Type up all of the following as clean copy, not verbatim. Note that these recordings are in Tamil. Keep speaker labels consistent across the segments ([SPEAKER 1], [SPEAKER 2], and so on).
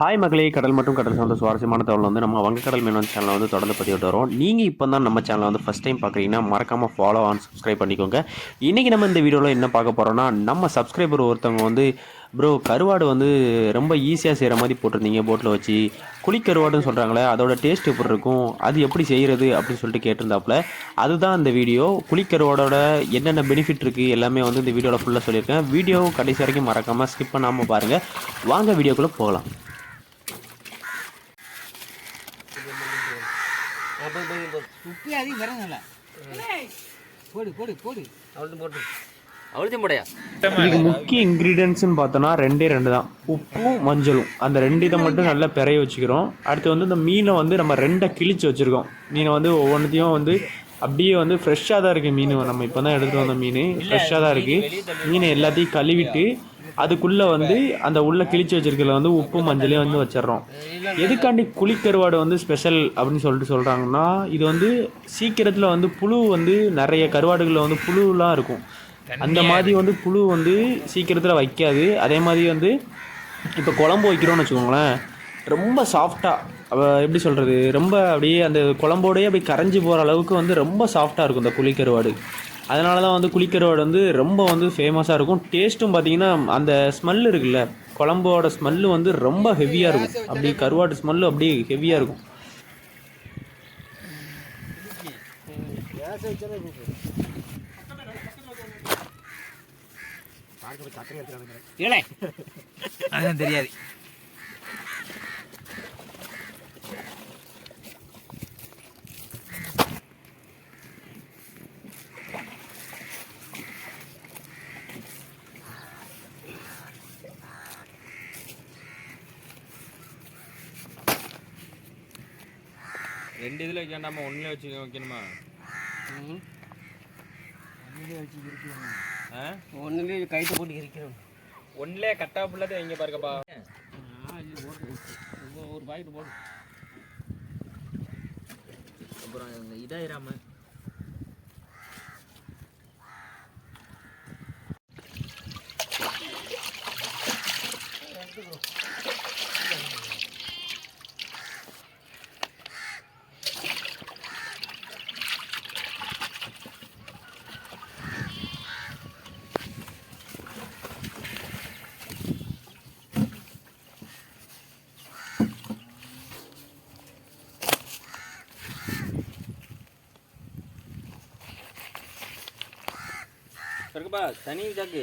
[SPEAKER 1] ஹாய் மகளே, கடல் மற்றும் கடல் சார்ந்த சுவாரஸ்யமான தகவல் வந்து நம்ம வங்கக்கடல் மீனவன் சேனலை வந்து தொடர்ந்து பதிவிட்டு வரோம். நீங்கள் இப்போ தான் நம்ம சேனலை வந்து ஃபஸ்ட் டைம் பார்க்குறீங்கன்னா மறக்காமல் ஃபாலோ ஆன் சப்ஸ்கிரைப் பண்ணிக்கோங்க. இன்றைக்கி நம்ம இந்த வீடியோவில் என்ன பார்க்க போகிறோம்னா, நம்ம சப்ஸ்கிரைபர் ஒருத்தவங்க வந்து ப்ரோ கருவாடு வந்து ரொம்ப ஈஸியாக செய்கிற மாதிரி போட்டிருந்தீங்க போட்டில் வச்சு. குழிக்கருவாடுன்னு சொல்கிறாங்களே, அதோட டேஸ்ட் எப்படி இருக்கும், அது எப்படி செய்கிறது அப்படின்னு சொல்லிட்டு கேட்டிருந்தாப்புல. அதுதான் இந்த வீடியோ. குழிக்கருவாடோட என்னென்ன பெனிஃபிட் இருக்குது எல்லாமே வந்து இந்த வீடியோவில் ஃபுல்லாக சொல்லியிருக்கேன். வீடியோ கடைசி வரைக்கும் மறக்காமல் ஸ்கிப் பண்ணாமல் பாருங்கள். வாங்க வீடியோக்குள்ளே போகலாம். இதுக்கு முக்கிய இன்க்ரீடியன்ட்ஸ்னு பார்த்தோன்னா ரெண்டு தான், உப்பும் மஞ்சளும். அந்த ரெண்டு இதை மட்டும் நல்லா பிறைய வச்சுக்கிறோம். அடுத்து வந்து இந்த மீனை வந்து நம்ம ரெண்டை கிழிச்சு வச்சுருக்கோம். மீனை வந்து ஒவ்வொன்றுத்தையும் வந்து அப்படியே வந்து ஃப்ரெஷ்ஷாக தான் இருக்குது மீன். நம்ம இப்போ தான் எடுத்துகிட்டு வந்த மீன் ஃப்ரெஷ்ஷாக தான் இருக்குது. மீனை எல்லாத்தையும் கழுவிட்டு அதுக்குள்ளே வந்து அந்த உள்ள கிழிச்சு வச்சிருக்கிறதுல வந்து உப்பு மஞ்சளையும் வந்து வச்சிடறோம். எதுக்காண்டி குழிக்கருவாடு வந்து ஸ்பெஷல் அப்படின்னு சொல்லிட்டு சொல்கிறாங்கன்னா, இது வந்து சீக்கிரத்தில் வந்து புழு வந்து நிறைய கருவாடுகளில் வந்து புழுலாம் இருக்கும். அந்த மாதிரி வந்து புழு வந்து சீக்கிரத்தில் வைக்காது. அதே மாதிரி வந்து இப்போ குழம்பு வைக்கிறோன்னு வச்சுக்கோங்களேன், ரொம்ப சாஃப்டாக எப்படி சொல்கிறது, ரொம்ப அப்படியே அந்த குழம்போடையே அப்படி கரைஞ்சி போகிற அளவுக்கு வந்து ரொம்ப சாஃப்டாக இருக்கும் இந்த குழிக்கருவாடு. அதனால தான் வந்து குழிக்கருவாடு வந்து ரொம்ப வந்து ஃபேமஸாக இருக்கும். டேஸ்ட்டும் பார்த்திங்கன்னா அந்த ஸ்மெல் இருக்குல்ல, குழம்போட ஸ்மெல்லு வந்து ரொம்ப ஹெவியாக இருக்கும். அப்படி கருவாடு ஸ்மெல்லு அப்படியே ஹெவியாக இருக்கும்.
[SPEAKER 2] அதான் தெரியாது.
[SPEAKER 3] ரெண்டு இதில் வைக்காண்டாமா, ஒன்றுல வச்சு வைக்கணுமா?
[SPEAKER 2] ஒன்றுலேயே கைட்டு போட்டு இருக்கிறோம்.
[SPEAKER 3] ஒன்றுலே கட்டா ஃபுல்லாக வைங்க பாருங்கப்பா.
[SPEAKER 2] ஒரு பாக்கெட் போடு.
[SPEAKER 3] அப்புறம் இதாயிராம இருக்குப்பா. தனி சாக்கு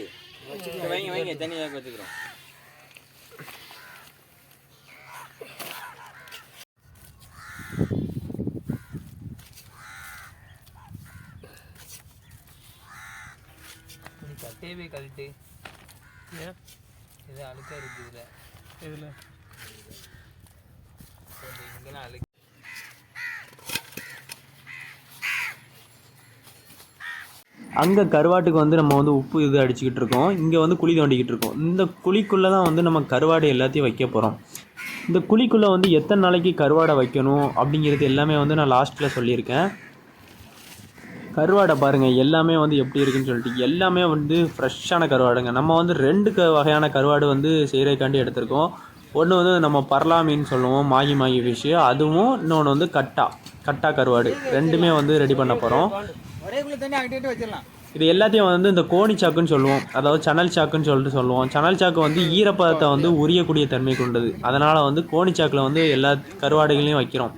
[SPEAKER 3] வைங்க வைங்க, தனி சாக்கு வச்சுக்கிறோம்.
[SPEAKER 2] கட்டையவே கழட்டு. இது அழுக்கா இருக்கு. இதில் இங்கெல்லாம் அழுக்கு.
[SPEAKER 1] அங்கே கருவாட்டுக்கு வந்து நம்ம வந்து உப்பு இது அடிச்சுக்கிட்டு இருக்கோம், இங்கே வந்து குழி தோண்டிக்கிட்டு இருக்கோம். இந்த குழிக்குள்ளே தான் வந்து நம்ம கருவாடு எல்லாத்தையும் வைக்க போகிறோம். இந்த குழிக்குள்ளே வந்து எத்தனை நாளைக்கு கருவாடை வைக்கணும் அப்படிங்கிறது எல்லாமே வந்து நான் லாஸ்ட்டில் சொல்லியிருக்கேன். கருவாடை பாருங்கள் எல்லாமே வந்து எப்படி இருக்குன்னு சொல்லிட்டு, எல்லாமே வந்து ஃப்ரெஷ்ஷான கருவாடுங்க. நம்ம வந்து ரெண்டு வகையான கருவாடு வந்து செய்கிறதுக்காண்டி எடுத்திருக்கோம். ஒன்று வந்து நம்ம பர்லா மீன் சொல்லுவோம், மாகி ஃபிஷ்ஷு, அதுவும் இன்னொன்று வந்து கட்டா கருவாடு. ரெண்டுமே வந்து ரெடி பண்ண போகிறோம். இது எல்லாத்தையும் வந்து இந்த கோணி சாக்குன்னு சொல்லுவோம், அதாவது சணல் சாக்குன்னு சொல்லுவோம். சணல் சாக்கு வந்து ஈரப்பதத்தை வந்து உரியக்கூடிய தன்மை கொண்டது. அதனால் வந்து கோணி சாக்கில் வந்து எல்லா கருவாடுகளையும் வைக்கிறோம்.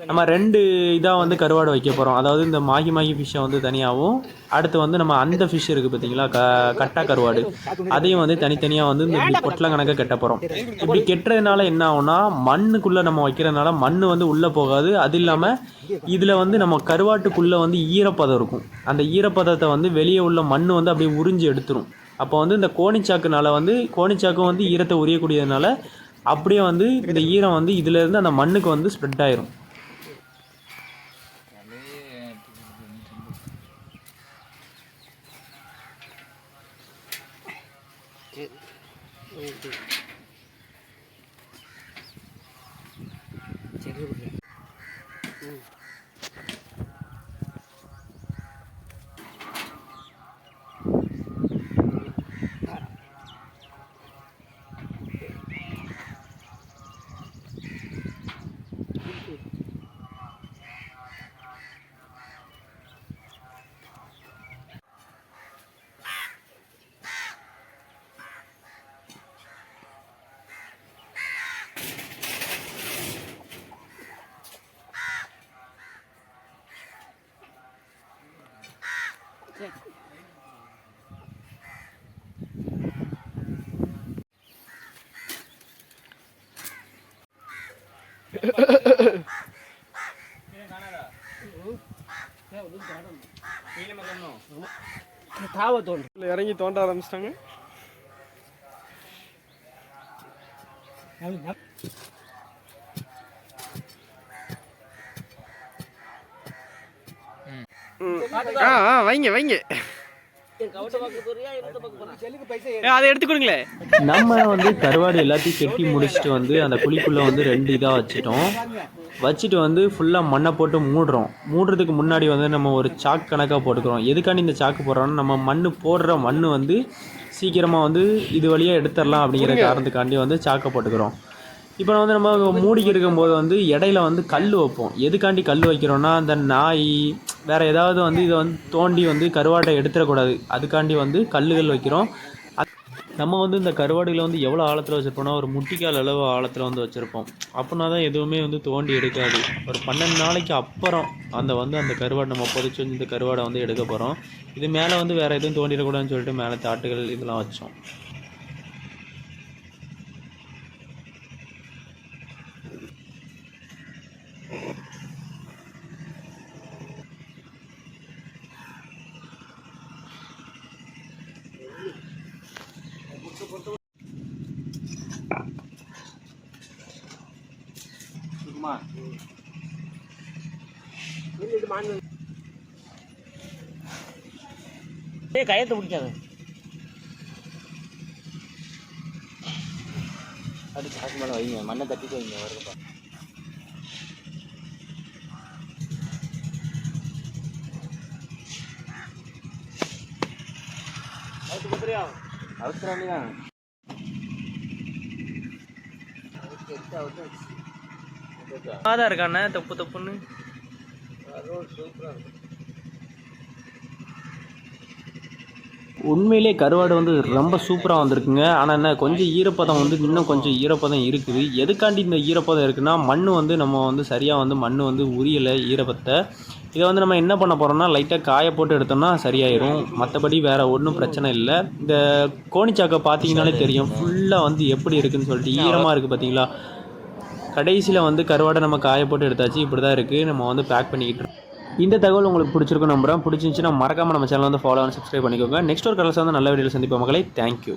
[SPEAKER 1] நம்ம ரெண்டு இதாக வந்து கருவாடு வைக்க போகிறோம். அதாவது இந்த மாகி ஃபிஷ்ஷை வந்து தனியாகவும், அடுத்து வந்து நம்ம அந்த ஃபிஷ் இருக்குது பார்த்தீங்களா, கட்டா கருவாடு, அதையும் வந்து தனித்தனியாக வந்து இந்த பொட்டலம் கணக்காக கட்ட போகிறோம். இப்படி கெட்டுறதுனால என்ன ஆகும்னா, மண்ணுக்குள்ளே நம்ம வைக்கிறதுனால மண் வந்து உள்ளே போகாது. அது இல்லாமல் இதில் வந்து நம்ம கருவாட்டுக்குள்ளே வந்து ஈரப்பதம் இருக்கும். அந்த ஈரப்பதத்தை வந்து வெளியே உள்ள மண் வந்து அப்படியே உறிஞ்சி எடுத்துரும். அப்போ வந்து இந்த கோணிச்சாக்குனால வந்து கோணிச்சாக்கும் வந்து ஈரத்தை உரியக்கூடியதுனால அப்படியே வந்து இந்த ஈரம் வந்து இதிலேருந்து அந்த மண்ணுக்கு வந்து ஸ்ப்ரெட் ஆயிரும்.
[SPEAKER 4] இறங்கி தோண்ட ஆரம்பிச்சிட்டாங்க. வைங்க வைங்க, அதை எடுத்து கொடுங்களே.
[SPEAKER 1] நம்ம வந்து கருவாடு எல்லாத்தையும் கெட்டி முடிச்சுட்டு வந்து அந்த குழிக்குள்ளே வந்து 2 இதாக வச்சுட்டு வந்து ஃபுல்லாக மண்ணை போட்டு மூடுறதுக்கு முன்னாடி வந்து நம்ம ஒரு சாக்கு கணக்காக போட்டுக்கிறோம். எதுக்காண்டி இந்த சாக்கு போடுறோம்னா நம்ம மண் வந்து சீக்கிரமாக வந்து இது வழியாக எடுத்துடலாம் அப்படிங்கிற காரணத்துக்காண்டி வந்து சாக்கை போட்டுக்கிறோம். இப்போ வந்து நம்ம மூடிக்கு இருக்கும்போது வந்து இடையில வந்து கல் வைப்போம். எதுக்காண்டி கல் வைக்கிறோன்னா அந்த நாய் வேறு ஏதாவது வந்து இதை வந்து தோண்டி வந்து கருவாட்டை எடுத்துடக்கூடாது, அதுக்காண்டி வந்து கல்லுகள் வைக்கிறோம். நம்ம வந்து இந்த கருவாடுகளை வந்து எவ்வளோ ஆழத்தில் வச்சுருப்போம்னா ஒரு முட்டிக்கால் அளவு ஆழத்தில் வந்து வச்சுருப்போம். அப்படின்னா தான் எதுவுமே வந்து தோண்டி எடுக்காது. ஒரு 12 நாளைக்கு அப்புறம் அந்த கருவாடு நம்ம புதைச்சி வந்து இந்த கருவாடை வந்து எடுக்க போகிறோம். இது மேலே வந்து வேறு எதுவும் தோண்டிடக்கூடாதுன்னு சொல்லிட்டு மேலே தாட்டுகள் இதெல்லாம் வச்சோம்.
[SPEAKER 3] கயத்தை பிடிக்காத, அது காசு மேலே வைங்க, மண்ணை தட்டிட்டு வைங்க. வருதுப்பா, அவசரம் தான்.
[SPEAKER 2] இருக்கானே தப்புன்னு
[SPEAKER 1] உண்மையிலே கருவாடு வந்து ரொம்ப சூப்பராக வந்திருக்குங்க. ஆனால் என்ன கொஞ்சம் ஈரப்பதம் வந்து இன்னும் கொஞ்சம் ஈரப்பதம் இருக்குது. எதுக்காண்டி இந்த ஈரப்பதம் இருக்குன்னா மண் வந்து நம்ம வந்து சரியாக வந்து மண் வந்து உரியலை ஈரப்பத்தை. இதை வந்து நம்ம என்ன பண்ண போகிறோம்னா லைட்டாக காய போட்டு எடுத்தோம்னா சரியாயிடும். மற்றபடி வேறு ஒன்றும் பிரச்சனை இல்லை. இந்த கோணிச்சாக்கை பார்த்தீங்கன்னாலே தெரியும் ஃபுல்லாக வந்து எப்படி இருக்குதுன்னு சொல்லிட்டு ஈரமாக இருக்குது பார்த்தீங்களா. கடைசியில் வந்து கருவாடை நம்ம காய போட்டு எடுத்தாச்சு. இப்படி தான் இருக்குது. நம்ம வந்து பேக் பண்ணிக்கிட்டு இருக்கோம். இந்த தகவல் உங்களுக்கு பிடிச்சிருக்கும் நம்புறேன். பிடிச்சிருந்துச்சுன்னா மறக்காமல் நம்ம சேனல் வந்து ஃபாலோ பண்ணி சப்ஸ்கிரைப் பண்ணிக்கோங்க. நெக்ஸ்ட் ஒரு கலர்ஸ் வந்து நல்ல வீடியோவில் சந்திப்போம் மக்களை. தேங்க்யூ.